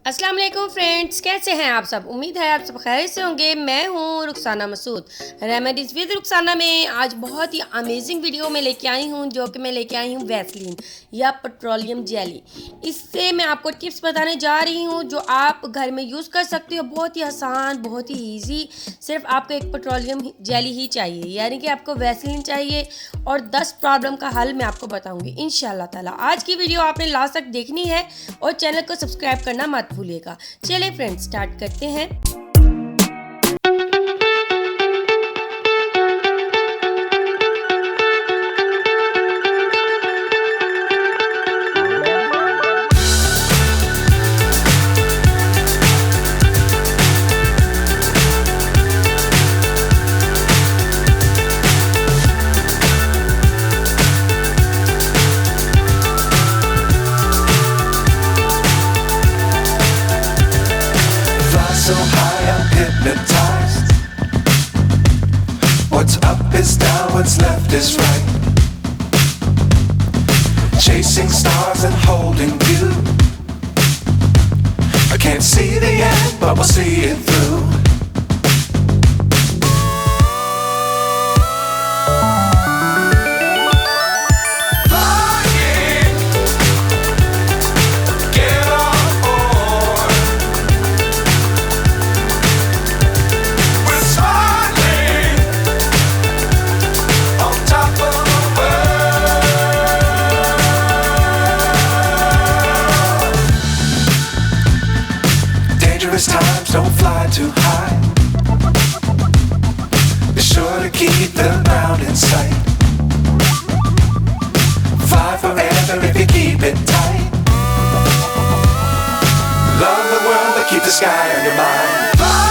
अस्सलाम वालेकुम फ्रेंड्स, कैसे हैं आप सब। उम्मीद है आप सब खैरियत से होंगे। मैं हूं रुखसाना मसूद। रेमेडीज़ विद रुखसाना में आज बहुत ही अमेजिंग वीडियो में लेके आई हूं, जो कि मैं लेके आई हूं वैसलीन या पेट्रोलियम जेली। इससे मैं आपको टिप्स बताने जा रही हूं जो आप घर में यूज़ कर सकते हो। बहुत ही आसान, बहुत ही ईजी। सिर्फ आपको एक पेट्रोलियम जेली ही चाहिए, यानी कि आपको वैसलीन चाहिए और 10 प्रॉब्लम का हल मैं आपको बताऊँगी इंशाल्लाह ताला। आज की वीडियो आपने लास्ट तक देखनी है और चैनल को सब्सक्राइब करना मत भूलिएगा। चलिए फ्रेंड्स, स्टार्ट करते हैं। So high I'm hypnotized. What's up is down, what's left is right. Chasing stars and holding you. I can't see the end, but we'll see it through. Times don't fly too high. Be sure to keep the ground in sight. Fly forever if you keep it tight. Love the world but keep the sky on your mind. Fly.